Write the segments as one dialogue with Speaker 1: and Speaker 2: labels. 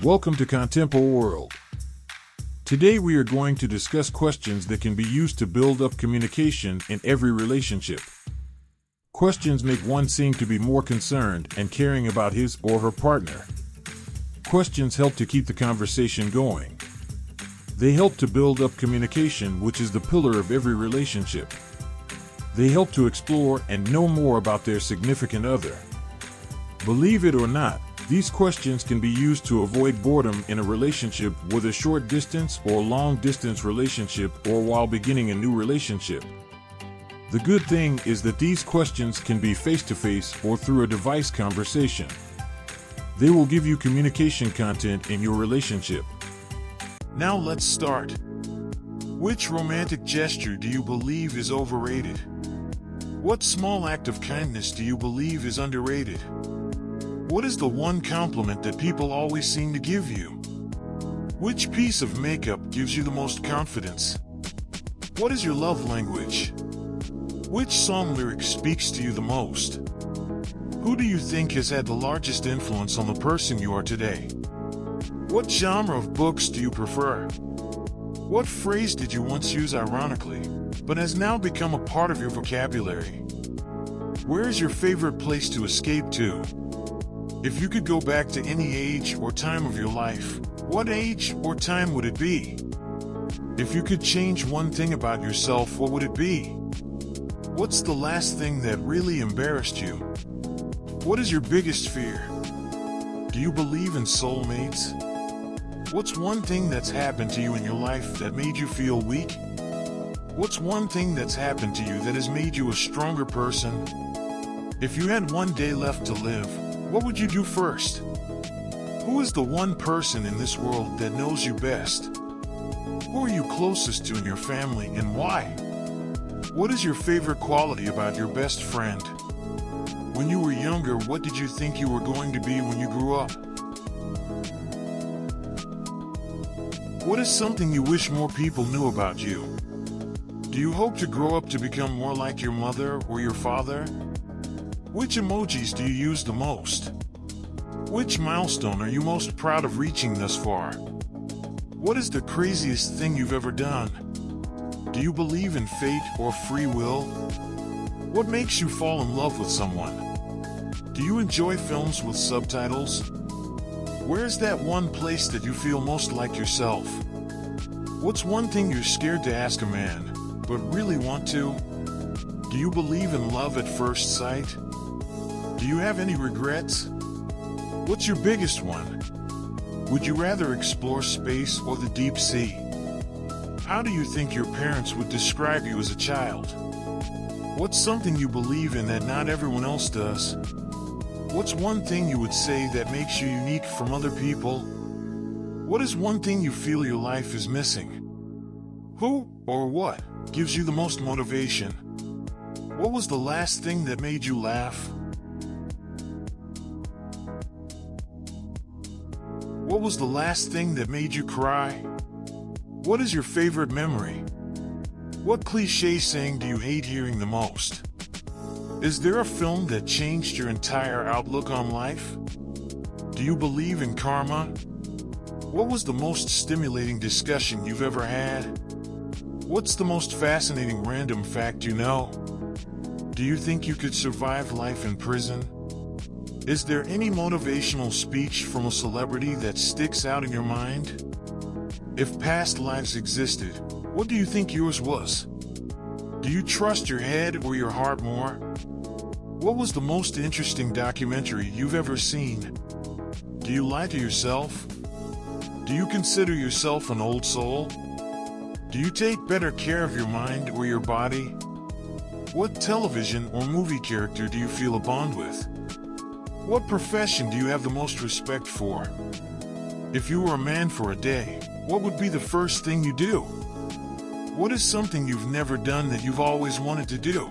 Speaker 1: Welcome to Contemporary World. Today we are going to discuss questions that can be used to build up communication in every relationship. Questions make one seem to be more concerned and caring about his or her partner. Questions help to keep the conversation going. They help to build up communication, which is the pillar of every relationship. They help to explore and know more about their significant other. Believe it or not, these questions can be used to avoid boredom in a relationship, with a short distance or long distance relationship, or while beginning a new relationship. The good thing is that these questions can be face-to-face or through a device conversation. They will give you communication content in your relationship. Now let's start. Which romantic gesture do you believe is overrated? What small act of kindness do you believe is underrated? What is the one compliment that people always seem to give you? Which piece of makeup gives you the most confidence? What is your love language? Which song lyric speaks to you the most? Who do you think has had the largest influence on the person you are today? What genre of books do you prefer? What phrase did you once use ironically, but has now become a part of your vocabulary? Where is your favorite place to escape to? If you could go back to any age or time of your life, what age or time would it be? If you could change one thing about yourself, what would it be? What's the last thing that really embarrassed you? What is your biggest fear? Do you believe in soulmates? What's one thing that's happened to you in your life that made you feel weak? What's one thing that's happened to you that has made you a stronger person? If you had one day left to live, what would you do first? Who is the one person in this world that knows you best? Who are you closest to in your family, and why? What is your favorite quality about your best friend? When you were younger, what did you think you were going to be when you grew up? What is something you wish more people knew about you? Do you hope to grow up to become more like your mother or your father? Which emojis do you use the most? Which milestone are you most proud of reaching thus far? What is the craziest thing you've ever done? Do you believe in fate or free will? What makes you fall in love with someone? Do you enjoy films with subtitles? Where's that one place that you feel most like yourself? What's one thing you're scared to ask a man, but really want to? Do you believe in love at first sight? Do you have any regrets? What's your biggest one? Would you rather explore space or the deep sea? How do you think your parents would describe you as a child? What's something you believe in that not everyone else does? What's one thing you would say that makes you unique from other people? What is one thing you feel your life is missing? Who or what gives you the most motivation? What was the last thing that made you laugh? What was the last thing that made you cry? What is your favorite memory? What cliché saying do you hate hearing the most? Is there a film that changed your entire outlook on life? Do you believe in karma? What was the most stimulating discussion you've ever had? What's the most fascinating random fact you know? Do you think you could survive life in prison? Is there any motivational speech from a celebrity that sticks out in your mind? If past lives existed, what do you think yours was? Do you trust your head or your heart more? What was the most interesting documentary you've ever seen? Do you lie to yourself? Do you consider yourself an old soul? Do you take better care of your mind or your body? What television or movie character do you feel a bond with? What profession do you have the most respect for? If you were a man for a day, what would be the first thing you do? What is something you've never done that you've always wanted to do?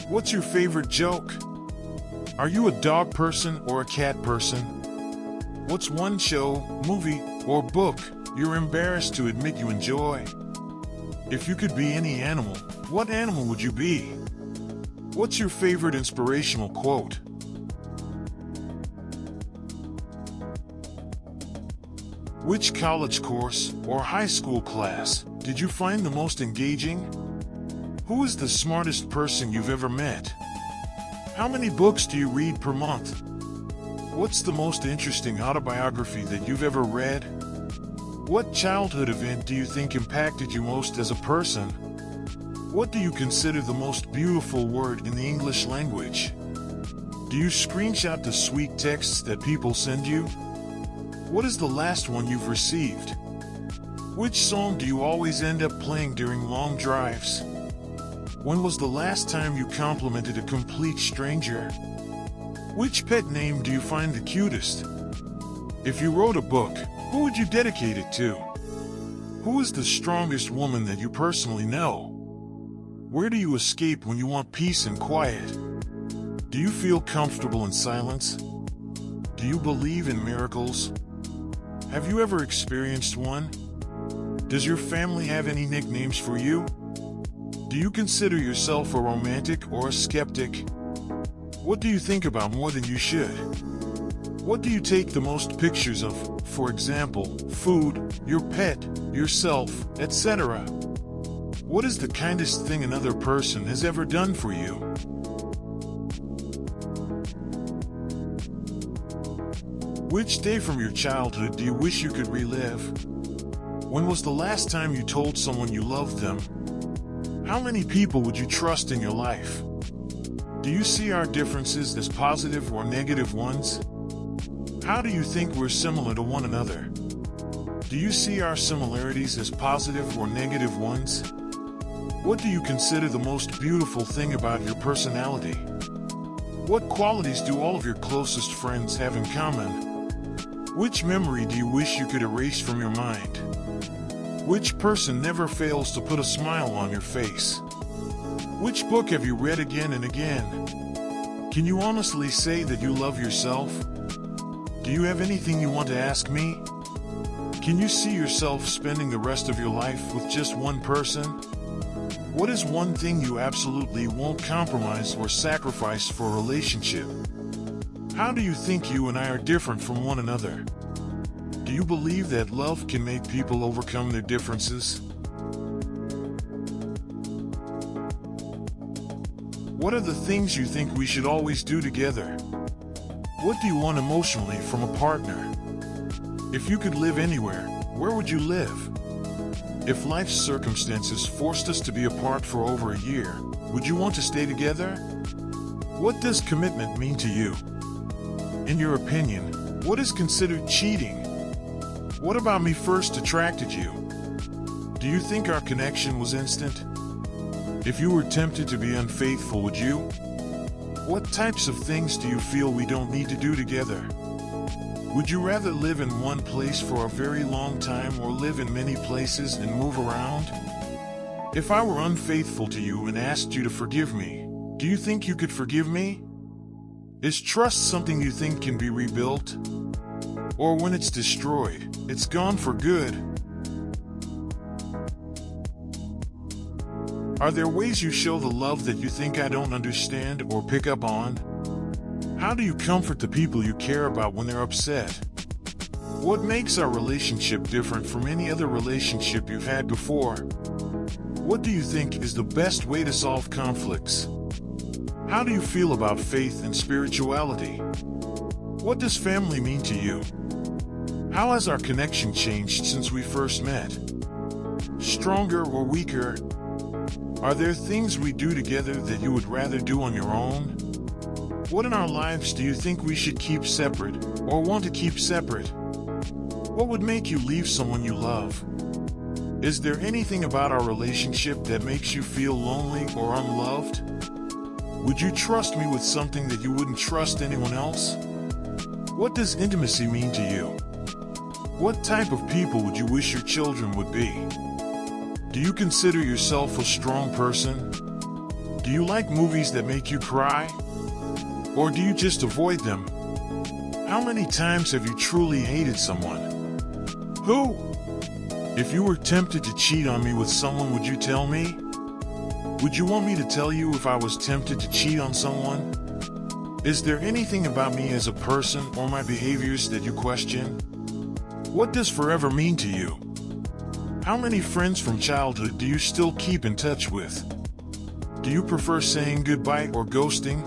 Speaker 1: What's your favorite joke? Are you a dog person or a cat person? What's one show, movie, or book you're embarrassed to admit you enjoy? If you could be any animal, what animal would you be? What's your favorite inspirational quote? Which college course or high school class did you find the most engaging? Who is the smartest person you've ever met? How many books do you read per month? What's the most interesting autobiography that you've ever read? What childhood event do you think impacted you most as a person? What do you consider the most beautiful word in the English language? Do you screenshot the sweet texts that people send you? What is the last one you've received? Which song do you always end up playing during long drives? When was the last time you complimented a complete stranger? Which pet name do you find the cutest? If you wrote a book, who would you dedicate it to? Who is the strongest woman that you personally know? Where do you escape when you want peace and quiet? Do you feel comfortable in silence? Do you believe in miracles? Have you ever experienced one? Does your family have any nicknames for you? Do you consider yourself a romantic or a skeptic? What do you think about more than you should? What do you take the most pictures of, for example, food, your pet, yourself, etc.? What is the kindest thing another person has ever done for you? Which day from your childhood do you wish you could relive? When was the last time you told someone you loved them? How many people would you trust in your life? Do you see our differences as positive or negative ones? How do you think we're similar to one another? Do you see our similarities as positive or negative ones? What do you consider the most beautiful thing about your personality? What qualities do all of your closest friends have in common? Which memory do you wish you could erase from your mind? Which person never fails to put a smile on your face? Which book have you read again and again? Can you honestly say that you love yourself? Do you have anything you want to ask me? Can you see yourself spending the rest of your life with just one person? What is one thing you absolutely won't compromise or sacrifice for a relationship? How do you think you and I are different from one another? Do you believe that love can make people overcome their differences? What are the things you think we should always do together? What do you want emotionally from a partner? If you could live anywhere, where would you live? If life's circumstances forced us to be apart for over a year, would you want to stay together? What does commitment mean to you? In your opinion, what is considered cheating? What about me first attracted you? Do you think our connection was instant? If you were tempted to be unfaithful, would you? What types of things do you feel we don't need to do together? Would you rather live in one place for a very long time or live in many places and move around? If I were unfaithful to you and asked you to forgive me, do you think you could forgive me? Is trust something you think can be rebuilt? Or when it's destroyed, it's gone for good? Are there ways you show the love that you think I don't understand or pick up on? How do you comfort the people you care about when they're upset? What makes our relationship different from any other relationship you've had before? What do you think is the best way to solve conflicts? How do you feel about faith and spirituality? What does family mean to you? How has our connection changed since we first met? Stronger or weaker? Are there things we do together that you would rather do on your own? What in our lives do you think we should keep separate or want to keep separate? What would make you leave someone you love? Is there anything about our relationship that makes you feel lonely or unloved? Would you trust me with something that you wouldn't trust anyone else? What does intimacy mean to you? What type of people would you wish your children would be? Do you consider yourself a strong person? Do you like movies that make you cry? Or do you just avoid them? How many times have you truly hated someone? Who? If you were tempted to cheat on me with someone, would you tell me? Would you want me to tell you if I was tempted to cheat on someone? Is there anything about me as a person or my behaviors that you question? What does forever mean to you? How many friends from childhood do you still keep in touch with? Do you prefer saying goodbye or ghosting?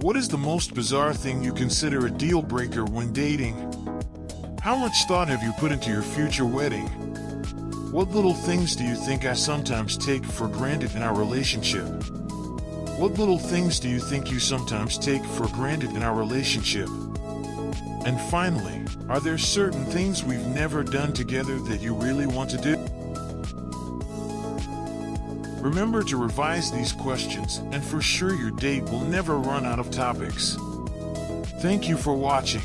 Speaker 1: What is the most bizarre thing you consider a deal breaker when dating? How much thought have you put into your future wedding? What little things do you think I sometimes take for granted in our relationship? What little things do you think you sometimes take for granted in our relationship? And finally, are there certain things we've never done together that you really want to do? Remember to revise these questions, and for sure your date will never run out of topics. Thank you for watching.